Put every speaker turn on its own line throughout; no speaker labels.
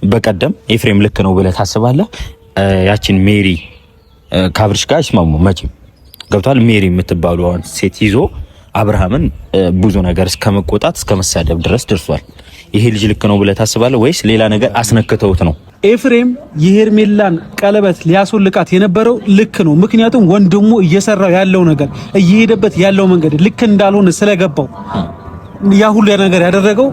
በቀደም ኤፍሬም ልክ ነው ብለህ ታስባለህ? ያችን ሜሪ ካብርሽ ጋር ይስማሙ መቼም ገብቷል። ሜሪ የምትባሉ ሴት ይዞ አብርሃምን ብዙ ነገር እስከመቆጣት እስከመሳደብ ድረስ ደርሷል። ይሄ ልጅ ልክ ነው ብለህ ታስባለህ ወይስ ሌላ ነገር አስነክተውት ነው?
ኤፍሬም የሄርሜላን ቀለበት ሊያስወልቃት የነበረው ልክ ነው። ምክንያቱም ወንድሙ እየሰራው ያለው ነገር እየሄደበት ያለው መንገድ ልክ እንዳልሆነ ስለገባው ያ ሁሉ ነገር ያደረገው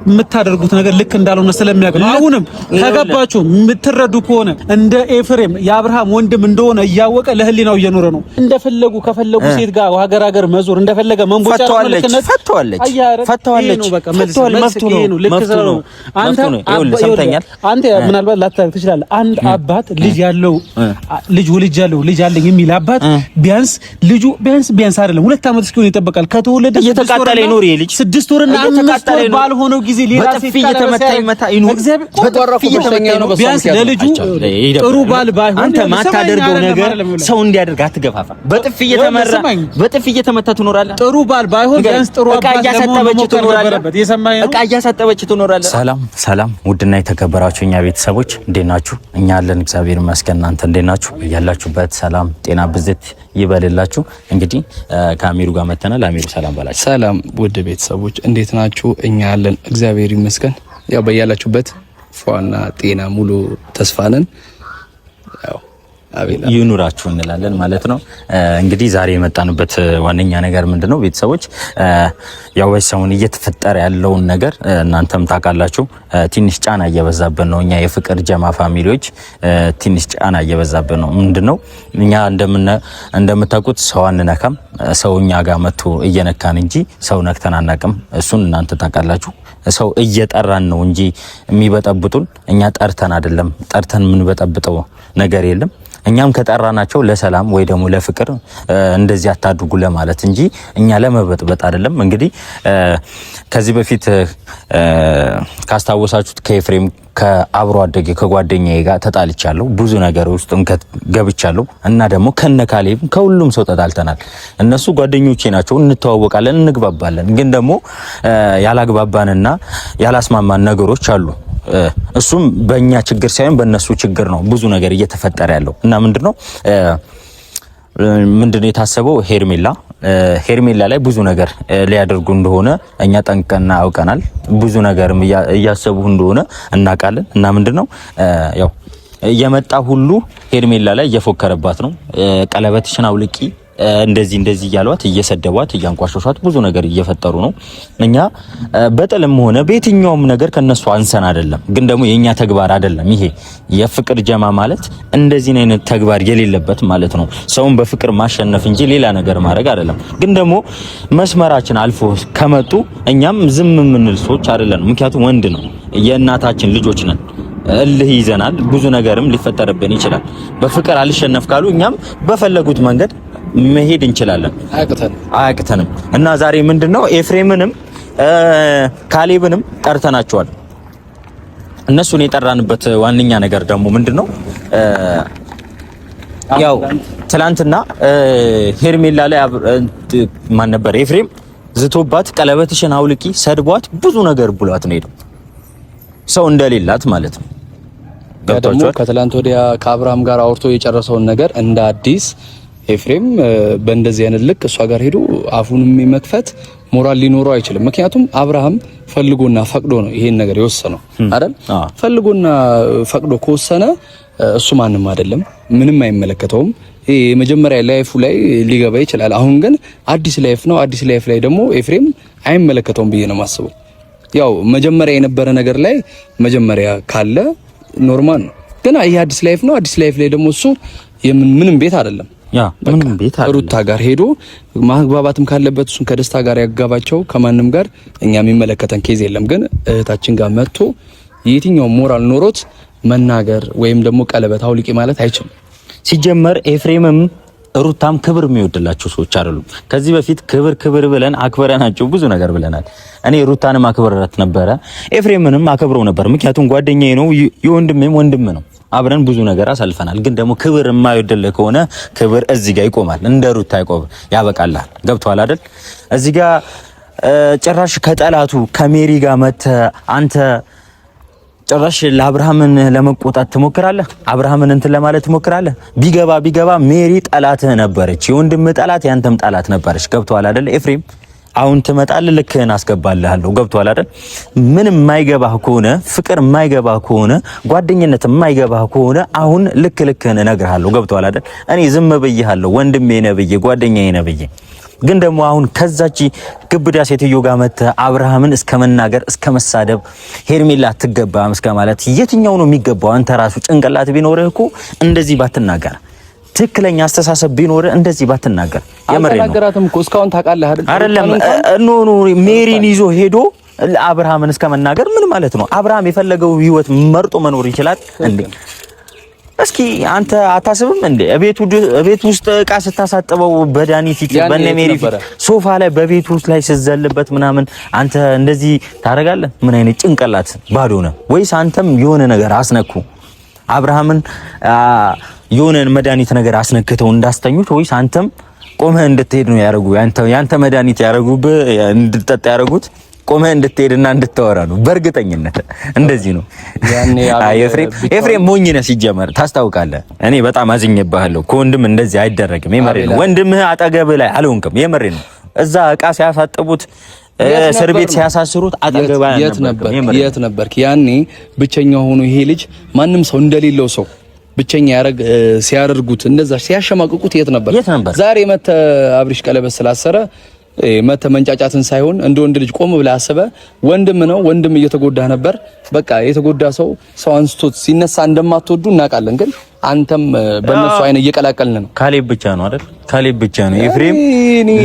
የምታደርጉት ነገር ልክ እንዳልሆነ ስለሚያውቅ ነው። አሁንም ከገባችሁ የምትረዱ ከሆነ እንደ ኤፍሬም የአብርሃም ወንድም እንደሆነ እያወቀ ለህሊናው እየኖረ ነው። እንደፈለጉ ከፈለጉ ሴት ጋር ሀገር መዞር እንደፈለገ መንቦጫ ፈተዋለች። አንተ ምናልባት ላታውቅ ትችላለህ። አንድ አባት ልጅ አለኝ የሚል አባት ቢያንስ ልጁ ቢያንስ አይደለም 2 ዓመት እስኪሆን ይጠበቃል። ከተወለደ
እየተቃጠለ ይኖር የልጅ
6 ወርና 5 ወር ባልሆነው ጊዜ ሌላ ሴት
እየተመታ ይኖር
ቢያንስ ለልጁ ጥሩ ባል ባይሆን
አንተ ማታደርገው ነገር ሰው እንዲያደርግ አትገፋፋ። በጥፊ እየተመታ ትኖራለህ።
ጥሩ ባል ባይሆን ቢያንስ ጥሩ አባት
እያሳጠበች ትኖራለህ። ሰላም ውድና የተከበራችሁ እኛ ቤተሰቦች እንዴት ናችሁ? እኛ አለን እግዚአብሔር ይመስገን። እናንተ እንዴት ናችሁ? ያላችሁበት ሰላም ጤና ብዝት ይበልላችሁ። እንግዲህ ከአሚሩ ጋር መተናል። አሚሩ ሰላም ባላችሁ።
ሰላም ውድ ቤተሰቦች እንዴት ናችሁ? እኛ አለን እግዚአብሔር ይመስገን። ያው በያላችሁበት ፏና ጤና ሙሉ ተስፋነን ያው
ይኑራችሁ እንላለን ማለት ነው። እንግዲህ ዛሬ የመጣንበት ዋነኛ ነገር ምንድነው ቤተሰቦች ያው በሰውን እየተፈጠረ ያለውን ነገር እናንተም ታውቃላችሁ። ትንሽ ጫና እየበዛብን ነው። እኛ የፍቅር ጀማ ፋሚሊዎች ትንሽ ጫና እየበዛብን ነው። ምንድነው እኛ እንደምታውቁት ሰው አንነካም። ሰው እኛ ጋር መጥቶ እየነካን እንጂ ሰው ነክተን አናውቅም። እሱን እናንተ ታውቃላችሁ። ሰው እየጠራን ነው እንጂ የሚበጠብጡን እኛ ጠርተን አይደለም። ጠርተን ምን በጠብጠው ነገር የለም። እኛም ከጠራናቸው ለሰላም ወይ ደግሞ ለፍቅር እንደዚህ አታድርጉ ለማለት እንጂ እኛ ለመበጥበጥ አይደለም። እንግዲህ ከዚህ በፊት ካስታወሳችሁት ከኤፍሬም ከአብሮ አደጌ ከጓደኛዬ ጋር ተጣልቻለሁ። ብዙ ነገር ውስጥም ገብቻለሁ እና ደግሞ ከነካሌብ ከሁሉም ሰው ተጣልተናል። እነሱ ጓደኞቼ ናቸው፣ እንተዋወቃለን፣ እንግባባለን። ግን ደግሞ ያላግባባንና ያላስማማን ነገሮች አሉ። እሱም በእኛ ችግር ሳይሆን በእነሱ ችግር ነው ብዙ ነገር እየተፈጠረ ያለው እና ምንድነው የታሰበው ሄርሜላ ላይ ብዙ ነገር ሊያደርጉ እንደሆነ እኛ ጠንቀና አውቀናል። ብዙ ነገርም እያሰቡ እንደሆነ እናውቃለን። እና ምንድነው ያው እየመጣ ሁሉ ሄርሜላ ላይ እየፎከረባት ነው። ቀለበትሽን አውልቂ እንደዚህ እያሏት እየሰደቧት እያንቋሸሿት ብዙ ነገር እየፈጠሩ ነው። እኛ በጥልም ሆነ በየትኛውም ነገር ከነሱ አንሰን አይደለም። ግን ደግሞ የኛ ተግባር አይደለም ይሄ የፍቅር ጀማ ማለት እንደዚህ አይነት ተግባር የሌለበት ማለት ነው። ሰውን በፍቅር ማሸነፍ እንጂ ሌላ ነገር ማድረግ አይደለም። ግን ደግሞ መስመራችን አልፎ ከመጡ እኛም ዝም የምንል ሰዎች አይደለም። ምክንያቱም ወንድ ነው፣ የእናታችን ልጆች ነን። እልህ ይዘናል። ብዙ ነገርም ሊፈጠርብን ይችላል። በፍቅር አልሸነፍ ካሉ እኛም በፈለጉት መንገድ መሄድ እንችላለን። አያቅተንም። እና ዛሬ ምንድነው ኤፍሬምንም ካሌብንም ጠርተናቸዋል። እነሱን የጠራንበት ዋነኛ ነገር ደግሞ ምንድነው ያው ትላንትና ሄርሜላ ላይ ማን ነበር ኤፍሬም ዝቶባት ቀለበትሽን አውልቂ ሰድቧት ብዙ ነገር ብሏት ነው ሄደው ሰው እንደሌላት ማለት ነው።
ደግሞ ከትላንት ወዲያ ከአብርሃም ጋር አውርቶ የጨረሰውን ነገር እንደ አዲስ ኤፍሬም በእንደዚህ አይነት ልክ እሷ ጋር ሄዶ አፉንም የመክፈት ሞራል ሊኖረው አይችልም። ምክንያቱም አብርሃም ፈልጎና ፈቅዶ ነው ይሄን ነገር የወሰነው አይደል? ፈልጎና ፈቅዶ ከወሰነ እሱ ማንም አይደለም፣ ምንም አይመለከተውም። ይሄ የመጀመሪያ ላይፉ ላይ ሊገባ ይችላል። አሁን ግን አዲስ ላይፍ ነው። አዲስ ላይፍ ላይ ደግሞ ኤፍሬም አይመለከተውም ብዬ ነው የማስበው። ያው መጀመሪያ የነበረ ነገር ላይ መጀመሪያ ካለ ኖርማል ነው። ግን ይሄ አዲስ ላይፍ ነው። አዲስ ላይፍ ላይ ደግሞ እሱ ምንም ቤት አይደለም።
ምንም ቤት አይደለም።
ሩታ ጋር ሄዶ ማግባባትም ካለበት እሱን ከደስታ ጋር ያጋባቸው ከማንም ጋር እኛ የሚመለከተን ኬዝ የለም። ግን እህታችን ጋር መጥቶ የትኛው ሞራል ኖሮት መናገር ወይም ደግሞ ቀለበት አውልቂ ማለት አይችልም።
ሲጀመር ኤፍሬምም ሩታም ክብር የሚወድላቸው ሰዎች አይደሉም። ከዚህ በፊት ክብር ብለን አክብረናቸው ብዙ ነገር ብለናል። እኔ ሩታንም አክብረራት ነበረ፣ ኤፍሬምንም አክብረው ነበር። ምክንያቱም ጓደኛዬ ነው፣ የወንድሜም ወንድም ነው። አብረን ብዙ ነገር አሳልፈናል። ግን ደግሞ ክብር የማይወድልህ ከሆነ ክብር እዚህ ጋር ይቆማል። እንደ ሩታ ይቆም ያበቃላል። ገብቷል አይደል? እዚህ ጋር ጭራሽ ከጠላቱ ከሜሪ ጋር መተ አንተ ጭራሽ ለአብርሃምን ለመቆጣት ትሞክራለህ። አብርሃምን እንትን ለማለት ትሞክራለህ። ቢገባ ሜሪ ጠላትህ ነበረች። የወንድምህ ጠላት ያንተም ጠላት ነበረች። ገብቶሃል አይደል ኤፍሬም? አሁን ትመጣለህ፣ ልክህን አስገባልሃለሁ። ገብቶሃል አይደል? ምንም የማይገባህ ከሆነ ፍቅር የማይገባህ ከሆነ ጓደኝነት የማይገባህ ከሆነ አሁን ልክህን እነግርሃለሁ። ገብቶሃል አይደል? እኔ ዝም ብዬሃለሁ፣ ወንድሜ ነህ ብዬ ጓደኛዬ ነህ ብዬ። ግን ደግሞ አሁን ከዛች ግብዳ ሴትዮ ጋር መተህ አብርሃምን እስከ መናገር እስከ መሳደብ ሄርሜላ አትገባም እስከ ማለት የትኛው ነው የሚገባው? አንተ ራሱ ጭንቅላት ቢኖርህ እኮ እንደዚህ ባትናገር፣ ትክክለኛ አስተሳሰብ ቢኖርህ እንደዚህ ባትናገር።
አልተናገራትም እኮ እስካሁን ታውቃለህ
አይደለም? ኖ ሜሪን ይዞ ሄዶ አብርሃምን እስከ መናገር ምን ማለት ነው? አብርሃም የፈለገው ህይወት መርጦ መኖር ይችላል እንዴ? እስኪ አንተ አታስብም እንዴ? ቤት ውስጥ እቃ ስታሳጥበው በዳኒ ፊት በነሜሪ ፊት ሶፋ ላይ በቤት ውስጥ ላይ ስዘልበት ምናምን አንተ እንደዚህ ታደርጋለህ? ምን አይነት ጭንቅላት ባዶ ነው? ወይስ አንተም የሆነ ነገር አስነኩ አብርሃምን የሆነ መድኃኒት ነገር አስነክተው እንዳስተኙት፣ ወይስ አንተም ቆመህ እንድትሄድ ነው ያደረጉ? ያንተ መድኃኒት ያደረጉብህ እንድትጠጣ ያደረጉት ቆመህ እንድትሄድና እንድታወራ ነው። በእርግጠኝነት እንደዚህ ነው። ኤፍሬም ሞኝ ነህ ሲጀመር፣ ታስታውቃለህ። እኔ በጣም አዝኜብሃለሁ። ከወንድም እንደዚህ አይደረግም። የመሬ ነው። ወንድምህ አጠገብህ ላይ አልሆንክም። የመሬ ነው። እዛ እቃ ሲያሳጥቡት እስር ቤት ሲያሳስሩት አጠገብህ
የት ነበርክ? ያኔ ብቸኛ ሆኖ ይሄ ልጅ ማንም ሰው እንደሌለው ሰው ብቸኛ ሲያደርጉት እንደዛ ሲያሸማቅቁት የት ነበር? ዛሬ መተ አብሪሽ ቀለበት ስላሰረ መተ መንጫጫትን ሳይሆን እንደ ወንድ ልጅ ቆም ብለህ አስበህ ወንድም ነው ወንድም እየተጎዳ ነበር። በቃ የተጎዳ ሰው አንስቶት ሲነሳ እንደማትወዱ እናውቃለን፣ ግን አንተም በእነሱ አይነ እየቀላቀልን ነው።
ካሌብ ብቻ ነው አይደል? ካሌብ ብቻ ነው። ኤፍሬም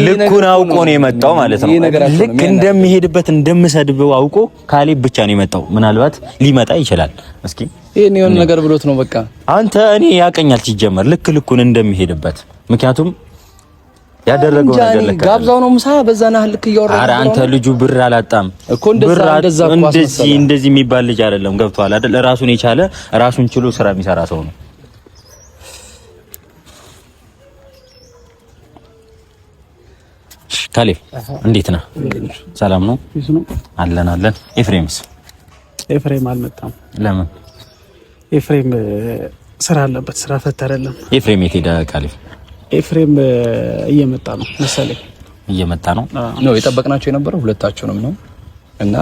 ልኩን አውቆ ነው የመጣው ማለት ነው። ልክ እንደሚሄድበት እንደምሰድበው አውቆ ካሌብ ብቻ ነው የመጣው። ምናልባት ሊመጣ ይችላል። እስኪ
ይሄን የሆነ ነገር ብሎት ነው በቃ
አንተ እኔ ያቀኛል ሲጀመር ልኩን እንደሚሄድበት ምክንያቱም ያደረገው ነገር ለካ
ጋብዛው ነው ምሳ በዛና ልክ እያወራ።
ኧረ አንተ ልጁ ብር አላጣም
እኮ
እንደዚህ የሚባል ልጅ አይደለም። ገብቷል አይደል? ራሱን የቻለ ራሱን ችሎ ስራ የሚሰራ ሰው ነው። ካሌብ እንዴት ነህ? ሰላም ነው? አለን።
ኤፍሬም አልመጣም።
ለምን?
ኤፍሬም ስራ አለበት። ስራ ፈተረለም።
ኤፍሬም የት ሄደ? ካሌብ
ኤፍሬም እየመጣ ነው መሰለኝ።
እየመጣ ነው
የጠበቅናቸው የነበረው ሁለታችሁንም ነው። እና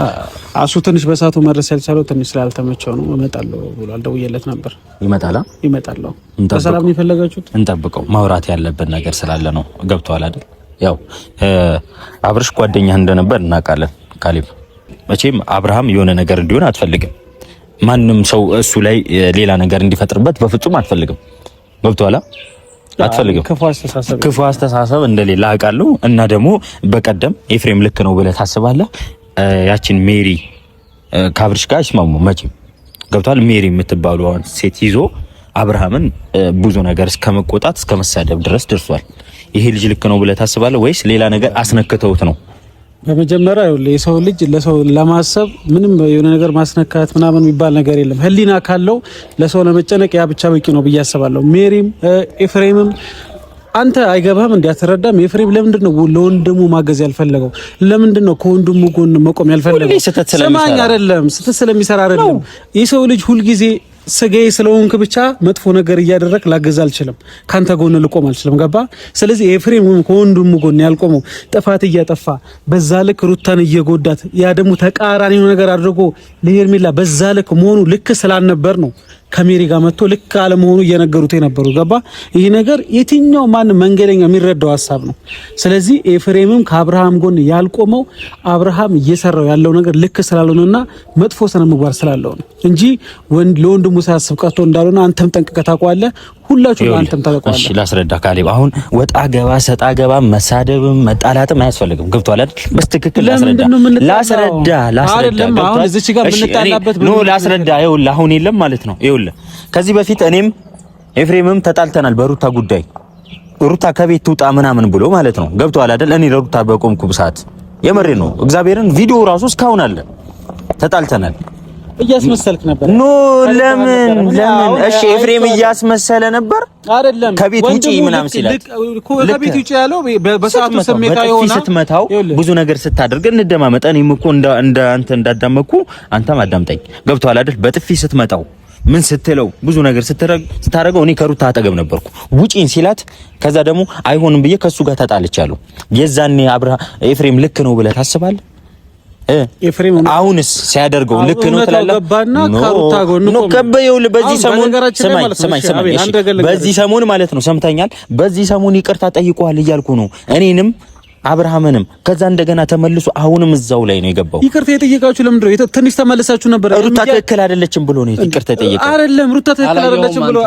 አሱ ትንሽ በሳቱ መድረስ ያልቻለው ትንሽ ስላልተመቸው ነው። እመጣለሁ ብሏል። ደውዬለት ነበር። ይመጣል። በሰላም ነው የፈለጋችሁት?
እንጠብቀው። ማውራት ያለብን ነገር ስላለ ነው። ገብቷል አይደል? ያው አብርሽ ጓደኛህ እንደነበር እናውቃለን። ካሌብ መቼም አብርሃም የሆነ ነገር እንዲሆን አትፈልግም። ማንም ሰው እሱ ላይ ሌላ ነገር እንዲፈጥርበት በፍጹም አትፈልግም። ገብቷል? አትፈልግም። ክፉ አስተሳሰብ እንደሌላ አውቃለሁ። እና ደግሞ በቀደም ኤፍሬም ልክ ነው ብለህ ታስባለህ። ያችን ሜሪ ከአብርሽ ጋር አይስማሙ መቼም። ገብቷል? ሜሪ የምትባሉ ሴት ይዞ አብርሃምን ብዙ ነገር እስከመቆጣት እስከ መሳደብ ድረስ ደርሷል። ይሄ ልጅ ልክ ነው ብለህ ታስባለህ ወይስ ሌላ ነገር አስነክተውት ነው?
በመጀመሪያ የሰው ልጅ ለሰው ለማሰብ ምንም የሆነ ነገር ማስነካት ምናምን የሚባል ነገር የለም። ህሊና ካለው ለሰው ለመጨነቅ ያ ብቻ በቂ ነው ብዬ አስባለሁ። ሜሪም ኤፍሬምም አንተ አይገባህም እንዲያተረዳም። ኤፍሬም ለምንድን ነው ለወንድሙ ማገዝ ያልፈለገው? ለምንድን ነው ከወንድሙ ጎን መቆም ያልፈለገው? ሰማኝ አይደለም፣ ስተት ስለሚሰራ አይደለም። የሰው ልጅ ሁልጊዜ ስጋዬ ስለሆንክ ብቻ መጥፎ ነገር እያደረክ ላገዝ አልችልም፣ ካንተ ጎን ልቆም አልችልም። ገባ? ስለዚህ ኤፍሬም ከወንድሙ ጎን ያልቆመው ጥፋት እያጠፋ በዛ ልክ ሩታን እየጎዳት ያ ደግሞ ተቃራኒ ነገር አድርጎ ለሄርሜላ በዛ ልክ መሆኑ ልክ ስላልነበር ነው ከሜሪ ጋር መጥቶ ልክ አለመሆኑ እየነገሩት የነበሩ። ገባ? ይሄ ነገር የትኛው ማን መንገደኛ የሚረዳው ሀሳብ ነው። ስለዚህ ኤፍሬምም ከአብርሃም ጎን ያልቆመው አብርሃም እየሰራው ያለው ነገር ልክ ስላልሆነና መጥፎ ስነ ምግባር ስላለው ነው እንጂ ለወንድሙ ሳያስብ ቀርቶ እንዳልሆነ አንተም ጠንቅቀህ ታውቀዋለህ። ሁላችሁም አንተም ታውቀዋለህ።
እሺ ላስረዳ ካሌብ። አሁን ወጣ ገባ ሰጣ ገባ መሳደብም መጣላትም አያስፈልግም። ገብቶሃል አይደል? በስትክክል ላስረዳ
አይደለም አሁን እዚች ጋር የምንጣላበት
ነው። ላስረዳ ይኸውልህ፣ አሁን የለም ማለት ነው። ይኸውልህ ከዚህ በፊት እኔም ኤፍሬምም ተጣልተናል በሩታ ጉዳይ። ሩታ ከቤት ትውጣ ምናምን ብሎ ማለት ነው። ገብቶሃል አይደል? እኔ ለሩታ በቆምኩ ሰዓት የመሬ ነው እግዚአብሔርን ቪዲዮ ራሱ እስካሁን አለ። ተጣልተናል።
እያስመሰልክ ነበር።
ኖ ለምን እሺ ኤፍሬም እያስመሰለ ነበር
አይደለም።
ከቤት ውጪ ምናምን ሲላት
ከቤት ውጪ ያለው በሰዓቱ ስሜታዊ ሆና
ስትመታው ብዙ ነገር ስታደርግ እንደማመጣ እኔም እኮ እንደ አንተ እንዳዳመኩ አንተም አዳምጠኝ። ገብቶሃል አይደል? በጥፊ ስትመታው ምን ስትለው ብዙ ነገር ስታደርገው እኔ ከሩታ አጠገብ ነበርኩ። ውጪን ሲላት ከዛ ደግሞ አይሆንም ብዬ ከሱ ጋር ተጣልቻለሁ። የዛኔ ኤፍሬም ልክ ነው ብለህ ታስባለህ?
ኤፍሬም
አሁንስ ሲያደርገው ልክ ነው ትላለህ? ኖ ከበየው በዚህ ሰሞን ስማኝ በዚህ ሰሞን ማለት ነው ሰምተኛል። በዚህ ሰሞን ይቅርታ ጠይቀዋል እያልኩ ነው እኔንም አብርሃምንም ከዛ እንደገና ተመልሶ አሁንም እዛው ላይ ነው የገባው።
ይቅርታ የጠየቃችሁ ለምንድን ነው? ትንሽ ተመልሳችሁ ነበር።
ሩታ ትክክል አይደለችም ብሎ ነው ይቅርታ የጠየቀው።
አይደለም ሩታ ትክክል አይደለችም ብሎ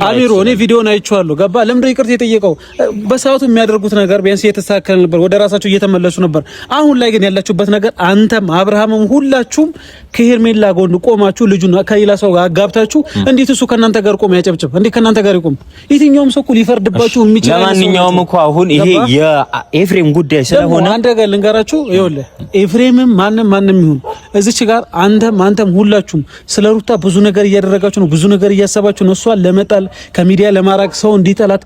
አሚሮ እኔ ቪዲዮን አይቼዋለሁ። ገባ? ለምንድን ነው ይቅርታ የጠየቀው? በሰዓቱ የሚያደርጉት ነገር ቢያንስ እየተስተካከለ ነበር፣ ወደ ራሳቸው እየተመለሱ ነበር። አሁን ላይ ግን ያላችሁበት ነገር አንተም አብርሃምም ሁላችሁም ከሄርሜላ ጎን ቆማችሁ ልጁን ከሌላ ሰው ጋር አጋብታችሁ እንዴት እሱ ከእናንተ ጋር ቆም ያጨብጭብ? እንዴት ከእናንተ ጋር ይቆም? የትኛውም ሰው እኮ ሊፈርድባችሁ የሚችል
ለማንኛውም እኮ አሁን ይሄ የኤፍሬም ጉዳይ ስለሆነ
አንድ ነገር ልንገራችሁ። ይኸውልህ ኤፍሬምም ማንም ይሁን እዚች ጋር አንተም ሁላችሁም ስለ ሩታ ብዙ ነገር እያደረጋችሁ ነው፣ ብዙ ነገር እያሰባችሁ ነው። እሷን ለመጣል ከሚዲያ ለማራቅ ሰው እንዲጠላት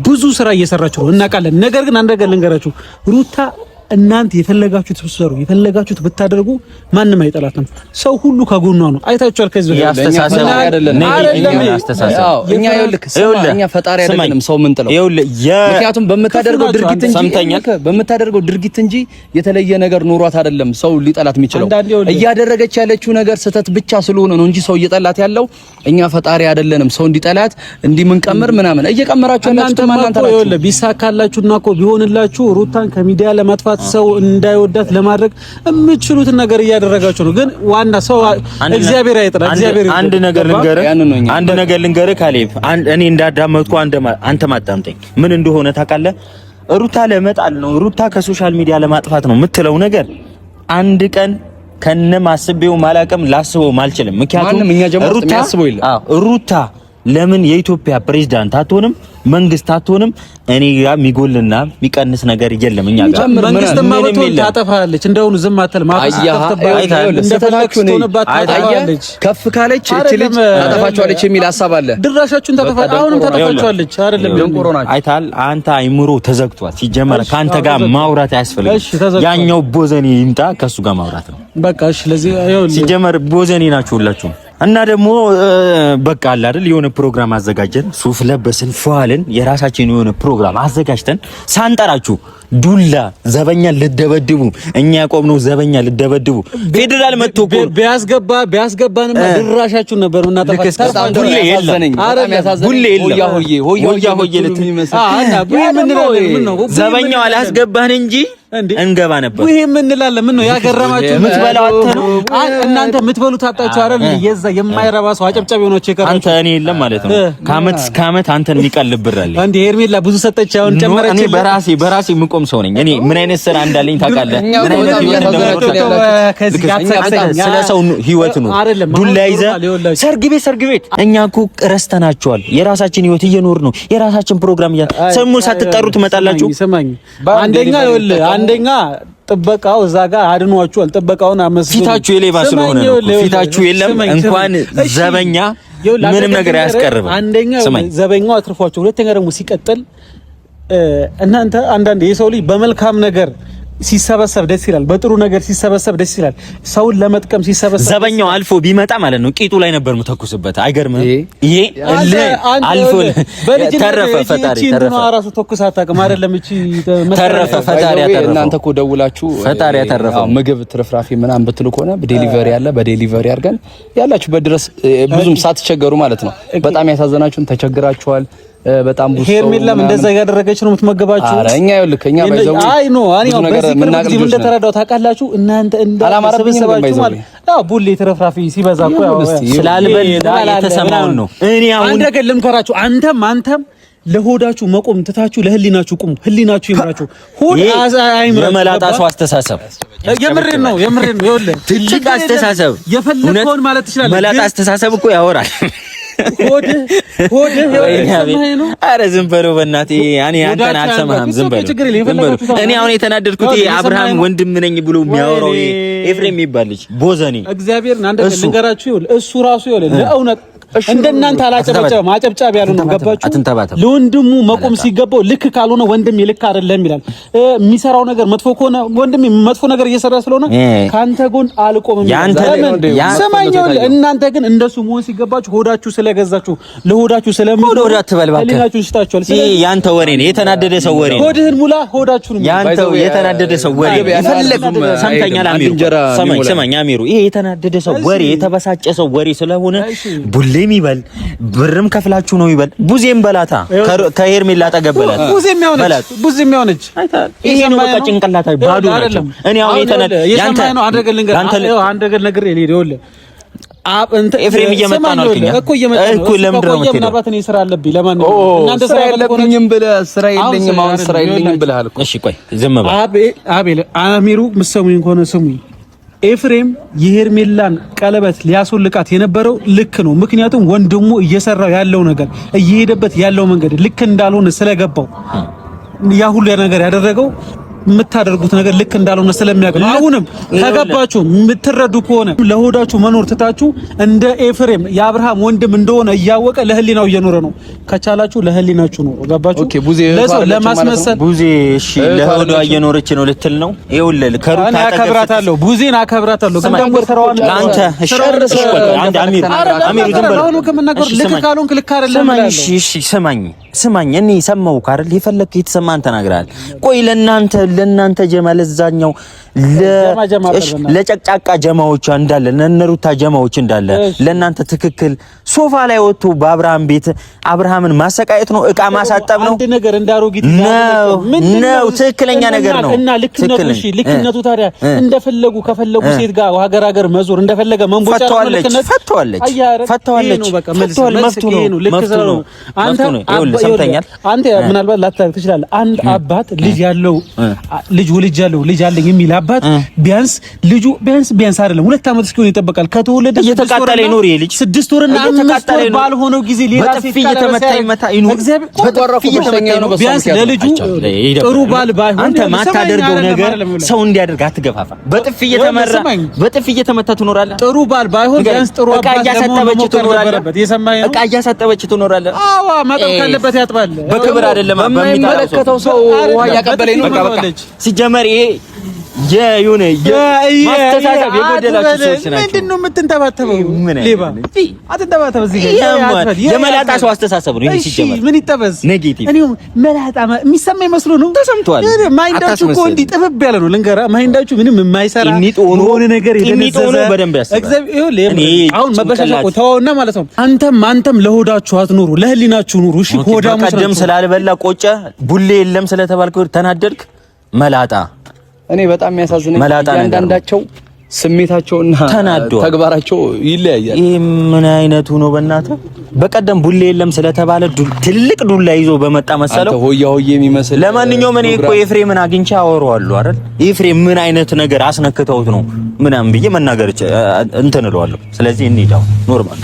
ብዙ ስራ እየሰራችሁ ነው እናውቃለን። ነገር ግን አንድ ነገር ልንገራችሁ ሩታ እናንተ የፈለጋችሁት ብትሰሩ የፈለጋችሁት ብታደርጉ ማንም አይጠላትም። ሰው ሁሉ ከጎኗ ነው። አይታችኋል። ከዚህ
ያስተሳሰብ
እኛ ፈጣሪ አይደለም ሰው ምን ጥለው ምክንያቱም በምታደርገው ድርጊት እንጂ የተለየ ነገር ኖሯት አይደለም ሰው ሊጠላት የሚችለው። እያደረገች ያለችው ነገር ስህተት ብቻ ስለሆነ ነው እንጂ ሰው እየጠላት ያለው እኛ ፈጣሪ አይደለንም። ሰው እንዲጠላት እንዲምንቀምር ምናምን እየቀመራችሁ እናንተ ማናንተ ናችሁ።
ቢሳካላችሁና እኮ ቢሆንላችሁ ሩታን ከሚዲያ ለማጥፋት ሰው እንዳይወዳት ለማድረግ የምትችሉትን ነገር እያደረጋችሁ ነው። ግን ዋና ሰው እግዚአብሔር አይጥራ። እግዚአብሔር
አንድ ነገር ልንገርህ ካሌብ፣ እኔ እንዳዳመጥኩ አንተ ማዳምጠኝ። ምን እንደሆነ ታውቃለህ? ሩታ ለመጣል ነው፣ ሩታ ከሶሻል ሚዲያ ለማጥፋት ነው የምትለው ነገር አንድ ቀን ከነማስቤው ማላቀም ላስበው ማልችልም። ምክንያቱም ሩታ ለምን የኢትዮጵያ ፕሬዝዳንት አትሆንም? መንግስት አትሆንም? እኔ ጋር የሚጎልና የሚቀንስ ነገር የለም። እኛ ጋር
መንግስት ማውጣት ታጠፋለች። እንደውኑ ዝም አትልም።
ከፍ ካለች እቺ ልጅ ታጠፋቸዋለች የሚል ሐሳብ አለ።
ድራሻችሁን አሁንም ታጠፋቸዋለች አይደለም?
አይታል አንተ አይምሮ ተዘግቷል። ሲጀመር ካንተ ጋር ማውራት አያስፈልግም። ያኛው ቦዘኔ ይምጣ ከሱ ጋር ማውራት ነው
በቃ። እሺ ለዚህ
ሲጀመር ቦዘኔ ናችሁ ሁላችሁም። እና ደግሞ በቃ አለ አይደል የሆነ ፕሮግራም አዘጋጀን፣ ሱፍ ለበስን፣ ፏልን፣ የራሳችን የሆነ ፕሮግራም አዘጋጅተን ሳንጠራችሁ ዱላ ዘበኛ ልደበድቡ እኛ ያቆምነው ዘበኛ ልደበድቡ ፌደራል መጥቶ ቢያስገባንም ድራሻችሁን ነበር እና ተፈታታ ዱላ ዘበኛው አላስገባን እንጂ እንገባ ነበር።
ይሄ ምን እንላለን? ምን ነው ያገረማችሁ?
የምትበላው አተኑ
እናንተ የምትበሉት አጣችሁ አይደል? የዛ የማይረባ ሰው አጨብጫቢ ሆኖች ይቀራችሁ።
አንተ እኔ የለም ማለት ነው። ከአመት እስከ አመት አንተን የሚቀልብ ብር አለ እንዴ? ሄርሜላ ብዙ ሰጠች አሁን ጨመረች። እኔ በራሴ ምቆም ሰው ነኝ። እኔ ምን አይነት ስራ እንዳለኝ ታውቃለህ? ምን አይነት ስለ ሰው ህይወት ነው ዱላ ይዘህ ሰርግ ቤት። እኛ እኮ ረስተናቸዋል። የራሳችን ህይወት እየኖር ነው። የራሳችን ፕሮግራም ሰሙ ሳትጠሩ ትመጣላችሁ። አንደኛ ጥበቃው እዛ ጋር አድኗችኋል። ጥበቃውን አመስግኑ። ፊታችሁ የሌባ ስለሆነ ነው። ፊታችሁ የለም እንኳን ዘበኛ ምንም ነገር አያስቀርብም። አንደኛ ዘበኛው አትርፏችሁ፣ ሁለተኛ ደግሞ ሲቀጥል እናንተ አንዳንድ የሰው ልጅ በመልካም ነገር ሲሰበሰብ ደስ ይላል። በጥሩ ነገር ሲሰበሰብ ደስ ይላል። ሰውን ለመጥቀም ሲሰበሰብ ዘበኛው አልፎ ቢመጣ ማለት ነው ቂጡ ላይ ነበር የምተኩስበት። አይገርምም? ይሄ አልፎ ተረፈ። ፈጣሪ ተረፈ። ራሱ ተኩስ አታውቅም አይደለም? እቺ ተረፈ። ፈጣሪ ያተረፈ። እናንተ እኮ ደውላችሁ ፈጣሪ ያተረፈ ምግብ ትርፍራፊ ምናምን ብትሉ ከሆነ በዴሊቨሪ ያለ በዴሊቨሪ አድርገን ያላችሁበት ድረስ ብዙም ሳትቸገሩ ማለት ነው። በጣም ያሳዘናችሁን ተቸግራችኋል። በጣም ብዙ ሄርሜላም እንደዛ ያደረገች ነው የምትመገባችሁ። አረ እኛ ይኸውልህ ከኛ ባይዘው አይ ኖ አኔ በዚህ ምን እንደተረዳው ታውቃላችሁ እናንተ እንዳሰበሰባችሁ ማለት አዎ ቡሌ ተረፍራፊ ሲበዛ እኮ ያው ስላልበል የተሰማውን ነው። እኔ አሁን አንድ ነገር ልምከራችሁ። አንተም ለሆዳችሁ መቆም ትታችሁ ለህሊናችሁ ቁሙ። ህሊናችሁ ይምራችሁ። ሆድ አይምራ የመላጣ ሰው አስተሳሰብ የምሬን ነው ይኸውልህ ትልቅ አስተሳሰብ የፈለከውን ማለት ትችላለህ። መላጣ አስተሳሰብ እኮ ያወራል። ኧረ ዝም በለው በእናትህ። እኔ አንተን አልሰማህም። ዝም በለው። እኔ አሁን የተናደድኩት አብርሃም ወንድም ነኝ ብሎ የሚያወራው ኤፍሬም የሚባል ልጅ ቦዘኔ
እግዚአብሔርን አንድ ነገር ልንገራችሁ። እሱ ራሱ ለእውነት እንደናንተ አላጨበጨበም። አጨብጫቢ ያልሆነ ገባችሁ። ለወንድሙ መቆም ሲገባው ልክ ካልሆነ ወንድም ልክ አይደለም ይላል። የሚሰራው ነገር መጥፎ ከሆነ ወንድም መጥፎ ነገር እየሰራ ስለሆነ ካንተ ጎን አልቆምም ይላል። ሰማኛው። እናንተ ግን እንደሱ መሆን ሲገባችሁ ሆዳችሁ ስለገዛችሁ ለሆዳችሁ ስለምትሆኑ ለሊናችሁ ሽታችኋል።
ያንተ ወሬ ነው። የተናደደ ሰው ወሬ ነው።
ሆድህን ሙላ። ሆዳችሁን
ያንተ የተናደደ ሰው ወሬ ይፈልጉም። ሰምተኛል አሚሩ? ሰማኝ አሚሩ። ይሄ የተናደደ ሰው ወሬ የተበሳጨ ሰው ወሬ ስለሆነ ቡሌም ይበል ብርም ከፍላችሁ ነው ይበል። ቡዜም በላታ ከሄርሜላ ተገበላት። ቡዜም ያውነች ይሄ ነው በቃ ጭንቅላታ ባዶ ናቸው። እኔ አሁን ያንተ አንደገል ነገር ይሄ ኤፍሬም እየመጣ ነው አልከኝ እኮ ለምንድን ነው የምትሄደው? እኔ ስራ አለብኝ። ለማን ነው እናንተ ስራ
የለብኝም ብለህ ስራ የለኝም አሁን ስራ የለኝም ብለሃል እኮ።
እሺ ቆይ ዝም በል
አቤል አሚሩ ምሰሙኝ ከሆነ ስሙኝ። ኤፍሬም የሄርሜላን ቀለበት ሊያስወልቃት የነበረው ልክ ነው። ምክንያቱም ወንድሙ እየሰራው ያለው ነገር እየሄደበት ያለው መንገድ ልክ እንዳልሆነ ስለገባው ያ ሁሉ ነገር ያደረገው የምታደርጉት ነገር ልክ እንዳልሆነ ስለሚያውቅ ነው። አሁንም ከገባችሁ የምትረዱ ከሆነ ለሆዳችሁ መኖር ትታችሁ እንደ ኤፍሬም የአብርሃም ወንድም እንደሆነ እያወቀ ለህሊናው እየኖረ ነው። ከቻላችሁ ለህሊናችሁ ነው። ገባችሁ?
ኦኬ ቡዜ
ለማስመሰል
ቡዜ እሺ ለሆዷ እየኖረች ነው ልትል ነው። ይኸውልህ ከሩታ
አከብራታለሁ፣ ቡዜን አከብራታለሁ። ግን ደግሞ ተራዋን
አንተ ሸርስ አንተ አሚሩ ዝም በለው።
አሁን ከመናገር ልክ ካልሆንክ ልክ አይደለም።
እሺ ስማኝ እኔ ሰማሁህ አይደል? የፈለክ የተሰማህን ተናግረሃል። ቆይ ለእናንተ ጀማል እዛኛው ለጨቅጫቃ ጀማዎች እንዳለ ለነሩታ ጀማዎች እንዳለ ለእናንተ ትክክል ሶፋ ላይ ወጥቶ በአብርሃም ቤት አብርሃምን ማሰቃየት ነው፣ እቃ ማሳጠብ ነው።
አንድ ነገር እንዳሮጊት
ነው ትክክለኛ ነገር ነው።
እና ልክነቱ ታዲያ እንደፈለጉ ከፈለጉ ሴት ጋር ሀገር መዞር እንደፈለገ መንቦጫ ፈተዋለች። አንተ ምናልባት ላታውቅ ትችላለህ። አንድ አባት ልጅ ወልጃለሁ ልጅ አለኝ የሚል አባት ቢያንስ አይደለም 2 ዓመት እስኪሆን ይጠበቃል። ከተወለደ
እየተቃጠለ ይኖር ልጅ
6 ወርና 5 ወር ባልሆነው ጊዜ ሌላ ሴት
እየተመታ ይኖር።
ቢያንስ ለልጁ ጥሩ ባል ባይሆን
አንተ ማታደርገው ነገር ሰው እንዲያደርግ አትገፋፋ። በጥፊ እየተመታ ትኖራለህ።
ጥሩ ባል ባይሆን ቢያንስ ጥሩ አባት
እያሳጠበች ትኖራለህ። እቃ እያሳጠበች ትኖራለህ።
አዎ ማጠብ ካለበት ያጥባል።
በክብር አይደለም በሚመለከተው ሰው ውሃ እያቀበለኝ ነው። በቃ ሲጀመር ይሄ ማስተሳሰብ የጎደላችሁ ሰዎች ናቸው።
ምንድን ነው የምትንተባተበው? ሌባ አትንተባተብ። እዚህ ጋር
የመላጣ ሰው አስተሳሰብ ነው። ይሄ ሲጀመር
ምን ይጠበስ
ኔጌቲቭ
እኔው መላጣ የሚሰማኝ መስሎ ነው።
ተሰምቷል።
ማይንዳችሁ እኮ እንዲህ ጥብብ ያለ ነው። ልንገራ ማይንዳችሁ ምንም የማይሰራ
ሆነ
ነገር
የደነዘዘ በደንብ ያስባል።
አሁን መበሻሻቆ ተዋውና ማለት ነው። አንተም ለሆዳችሁ አትኑሩ፣ ለህሊናችሁ ኑሩ። እሺ ሆዳሙ
ቀደም ስላልበላ ቆጨ ቡሌ የለም ስለተባልከው ተናደድክ መላጣ።
እኔ በጣም የሚያሳዝነኝ አንዳንዳቸው ስሜታቸውና ተግባራቸው ይለያያል።
ይሄ ምን አይነቱ ነው በእናትህ? በቀደም ቡሌ የለም ስለተባለ ትልቅ ዱላ ይዞ በመጣ መሰለው
አንተ ሆያ ሆዬ የሚመስል።
ለማንኛውም እኔ እኮ ኤፍሬምን አግኝቼ አወራዋለሁ አይደል? ኤፍሬም ምን አይነት ነገር አስነክተውት ነው ምናምን ብዬ መናገር እንትን እለዋለሁ። ስለዚህ እንሂድ አሁን ኖርማል